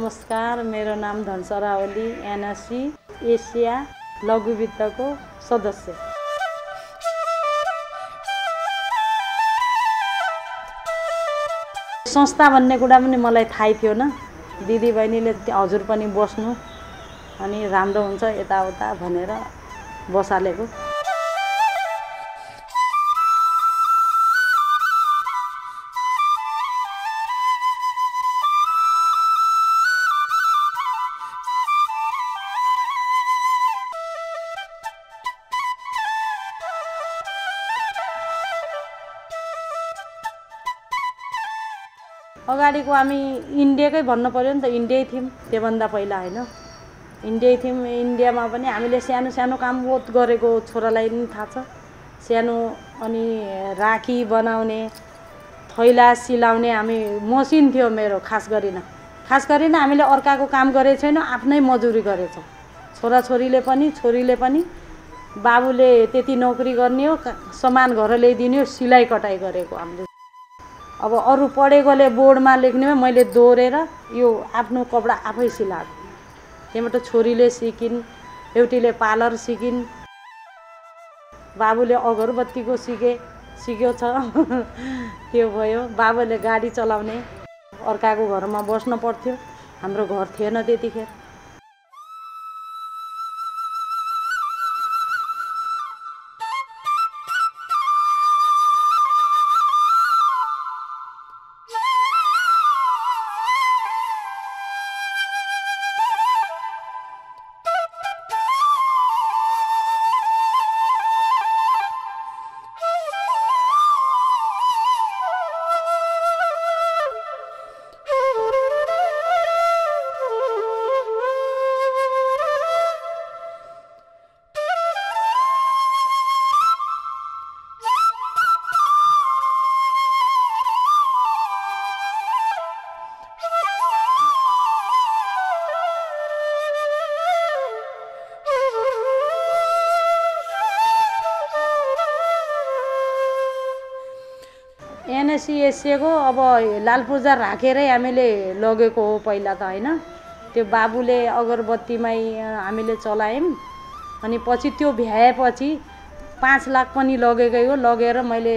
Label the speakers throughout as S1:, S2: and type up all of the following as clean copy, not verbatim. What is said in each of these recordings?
S1: नमस्कार, मेरो नाम धनसरा ओली, एनएससी एसिया लघु वित्तको सदस्य। संस्था भन्ने कुरा पनि मलाई थाहै थिएन। दिदी बहिनीले हजुर पनि बस्नु अनि राम्रो हुन्छ यताउता भनेर बसालेको। अगाडिको हामी इन्डियाकै भन्नु पर्यो नि त, इन्डियै थियौँ त्योभन्दा पहिला होइन। इन्डियै थियौँ। इन्डियामा पनि हामीले सानो सानो काम बहुत गरेको छोरालाई पनि थाहा छ। सानो अनि राखी बनाउने, थैला सिलाउने हामी मसिन थियो मेरो। खास गरिन हामीले अर्काको काम गरेको छैनौँ, आफ्नै मजुरी गरेछौँ। छोराछोरीले पनि छोरीले पनि बाबुले त्यति नोकरी गर्ने हो, सामान घर ल्याइदिने हो, सिलाइ कटाइ गरेको हामीले। अब अरू पढेकोले बोर्डमा लेख्ने मैले दोहोरेर यो आफ्नो कपडा आफै सिलाएको। त्यहाँबाट छोरीले सिकिन्, एउटीले पार्लर सिकिन्, बाबुले अगरबत्तीको सिक्यो छ त्यो भयो। बाबुले गाडी चलाउने, अर्काको घरमा बस्न पर्थ्यो, हाम्रो घर थिएन त्यतिखेर। एनएससी एसिएको अब लाल पूजा राखेरै हामीले लगेको हो पहिला त होइन। त्यो बाबुले अगरबत्तीमै हामीले चलायौँ। अनि पछि त्यो भ्याएपछि 5 लाख पनि लगेकै हो। लगेर मैले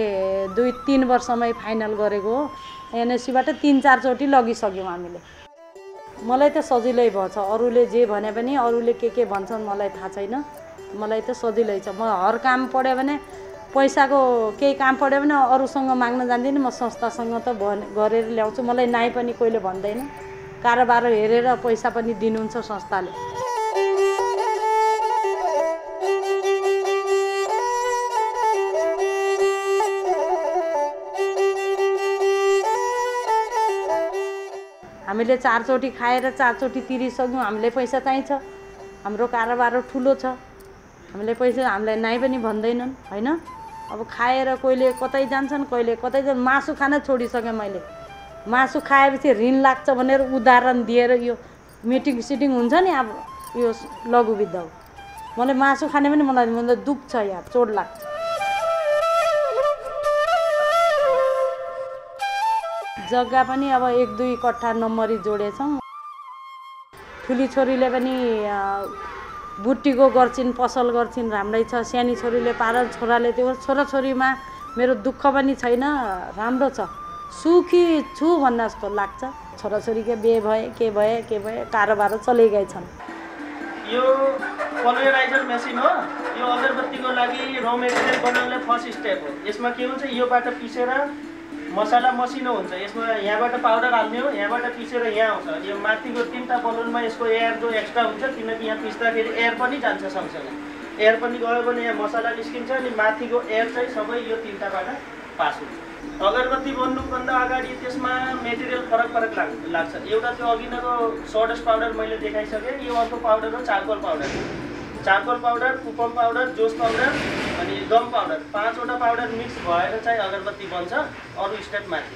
S1: 2-3 वर्षमै फाइनल गरेको हो। एनएससीबाट 3-4 चोटि लगिसक्यौँ हामीले। मलाई त सजिलै भएछ। अरूले जे भने पनि अरूले के भन्छन् मलाई थाहा छैन। मलाई त सजिलै छ। म हर काम पढ्यो भने पैसाको केही काम पढ्यो भने अरूसँग माग्न जान्दिनँ। म संस्थासँग त गरेर ल्याउँछु। मलाई नाइ पनि कोहीले भन्दैन। कारोबार हेरेर पैसा पनि दिनुहुन्छ संस्थाले। हामीले 4 चोटि खाएर 4 चोटि तिरिसक्यौँ। हामीलाई पैसा चाहिन्छ। हाम्रो कारोबार ठुलो छ। हामीलाई पैसा हामीलाई नाइ पनि भन्दैनन् होइन। अब खाएर कोहीले कतै जान्छन्, कहिले कतै मासु खान छोडिसकेँ मैले। मासु खाएपछि ऋण लाग्छ भनेर उदाहरण दिएर यो मिटिङ सिटिङ हुन्छ नि। अब यो लघु वित्त हो। मलाई मासु खाने पनि मलाई दुख्छ यार, चोट लाग्छ। जग्गा पनि अब 1-2 कट्ठा नम्बरी जोडेछौँ। ठुली छोरीले पनि बुट्टीको गर्छिन्, पसल गर्छिन्, राम्रै छ। सानी छोरीले पार्लर, छोराले त्यो। छोराछोरीमा मेरो दुःख पनि छैन, राम्रो छ। सुखी छु भन्ने जस्तो लाग्छ। छोराछोरीको बिहे भए के भए कारोबार चलिगए छन्।
S2: यो पल्भराइजर मेसिन हो। यो अगरबत्तीको लागि र मेटेरियल बनाउनले फर्स्ट स्टेप हो। यसमा के हुन्छ, योबाट पिसेर मसाला मसिनो हुन्छ। यसमा यहाँबाट पाउडर हाल्ने हो, यहाँबाट पिसेर यहाँ आउँछ। यो माथिको 3टा बलुनमा यसको एयर जो एक्स्ट्रा हुन्छ, किनकि यहाँ पिस्दाखेरि एयर पनि जान्छ सँगसँगै। एयर पनि गयो भने यहाँ मसाला निस्किन्छ। अनि माथिको एयर चाहिँ सबै यो 3टाबाट पास हुन्छ। अगरबत्ती बन्नुभन्दा अगाडि त्यसमा मेटेरियल फरक लाग्छ। एउटा त्यो अघिनको सडस पाउडर मैले देखाइसकेँ। यो अर्को पाउडर हो चारकोल पाउडर। चारकोल पाउडर, कुपम पाउडर, जोस पाउडर अनि गम पाउडर, 5वटा पाउडर मिक्स भएर चाहिँ अगरबत्ती बन्छ। अरू स्टेप माथि।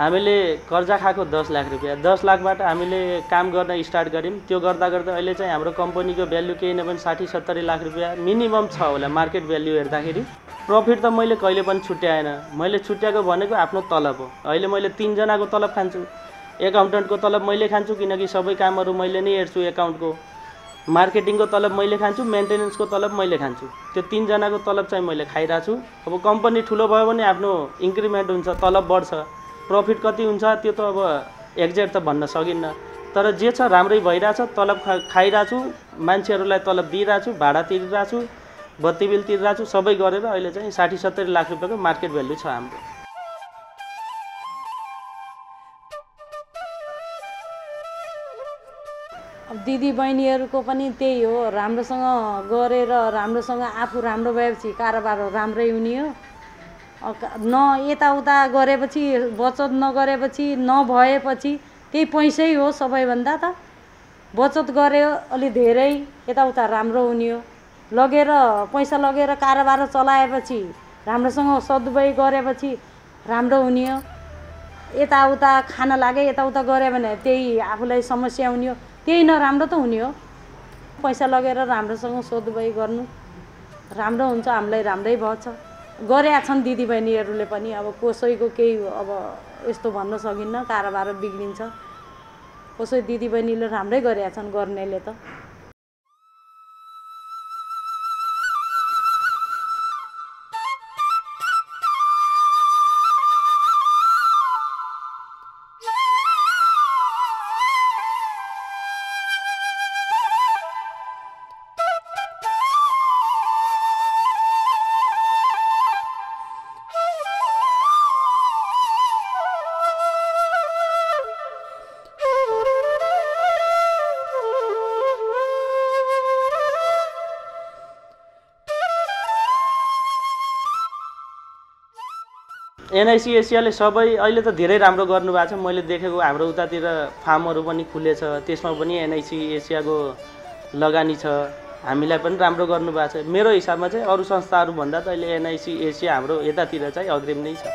S2: हामीले कर्जा खाएको 10 लाख रुपियाँ, 10 लाखबाट हामीले काम गर्न स्टार्ट गऱ्यौँ। त्यो गर्दा गर्दा अहिले चाहिँ हाम्रो कम्पनीको भ्यालु केही नभए 60-70 लाख रुपियाँ मिनिमम छ होला मार्केट भ्यालु हेर्दाखेरि। प्रफिट त मैले कहिले पनि छुट्याएन। मैले छुट्याएको भनेको आफ्नो तलब हो। अहिले मैले 3 जनाको तलब खान्छु। एकाउन्टेन्टको तलब मैले खान्छु किनकि सबै कामहरू मैले नै हेर्छु एकाउन्टको। मार्केटिङको तलब मैले खान्छु, मेन्टेनेन्सको तलब मैले खान्छु। त्यो 3 जनाको तलब चाहिँ मैले खाइरहेको छु। अब कम्पनी ठुलो भयो भने आफ्नो इन्क्रिमेन्ट हुन्छ, तलब बढ्छ। प्रफिट कति हुन्छ त्यो त अब एक्ज्याक्ट त भन्न सकिन्न। तर जे छ राम्रै भइरहेछ, तलब खाइरहेको छु, मान्छेहरूलाई तलब दिइरहेको छु, भाडा तिरिरहेको छु, बत्ती बिल तिरिरहेको छु, सबै गरेर अहिले चाहिँ 60-70 लाख रुपियाँको मार्केट भ्यालु छ हाम्रो।
S1: अब दिदी बहिनीहरूको पनि त्यही हो, राम्रोसँग गरेर राम्रोसँग आफू राम्रो भएपछि कारोबार राम्रै हुने हो। न यताउता गरेपछि बचत नगरेपछि नभएपछि त्यही पैसै हो सबैभन्दा त। बचत गर्यो अलि धेरै यताउता राम्रो हुने हो। लगेर पैसा लगेर कारोबार चलाएपछि राम्रोसँग सदुपयोग गरेपछि राम्रो हुने हो। यताउता खान लागे यताउता गऱ्यो भने त्यही आफूलाई समस्या हुने हो, त्यही नराम्रो त हुने हो। पैसा लगेर राम्रोसँग सदुपयोग गर्नु राम्रो हुन्छ, हामीलाई राम्रै भएछ। गरेका छन् दिदीबहिनीहरूले पनि। अब कसैको केही अब यस्तो भन्न सकिन्न, कारोबार बिग्रिन्छ। कसै दिदीबहिनीले राम्रै गरेका छन् गर्नेले त।
S2: एनआइसी एसियाले सबै अहिले त धेरै राम्रो गर्नुभएको छ। मैले देखेको हाम्रो उतातिर फार्महरू पनि खुलेछ, त्यसमा पनि एनआइसी एसियाको लगानी छ। हामीलाई पनि राम्रो गर्नुभएको छ। मेरो हिसाबमा चाहिँ अरू संस्थाहरूभन्दा त अहिले एनआइसी एसिया हाम्रो यतातिर चाहिँ अग्रिम नै छ।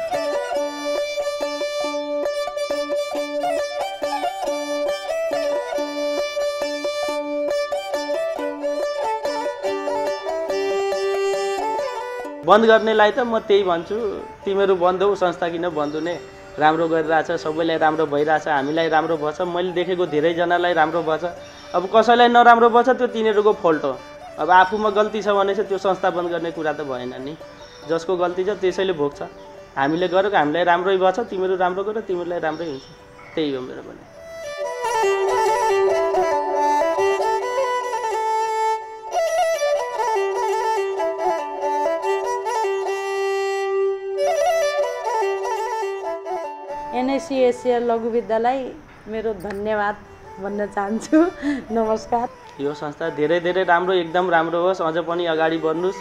S2: बन्द गर्नेलाई त म त्यही भन्छु, तिमीहरू बन्द हो, संस्था किन बन्द हुने, राम्रो गरिरहेछ, सबैलाई राम्रो भइरहेछ, हामीलाई राम्रो भएछ। मैले देखेको धेरैजनालाई राम्रो भएछ। अब कसैलाई नराम्रो भएछ त्यो तिनीहरूको फल्ट हो। अब आफूमा गल्ती छ भने चाहिँ त्यो संस्था बन्द गर्ने कुरा त भएन नि। जसको गल्ती छ त्यसैले भोग्छ। हामीले गरेको हामीलाई राम्रै भएछ, तिमीहरू राम्रो गर, तिमीहरूलाई राम्रै हुन्छ। त्यही हो मेरो पनि।
S1: एनआइसी एसिया लघु विद्यालय मेरो धन्यवाद भन्न चाहन्छु। नमस्कार।
S2: यो संस्था धेरै धेरै राम्रो, एकदम राम्रो होस्, अझ पनि अगाडि बढ्नुहोस्।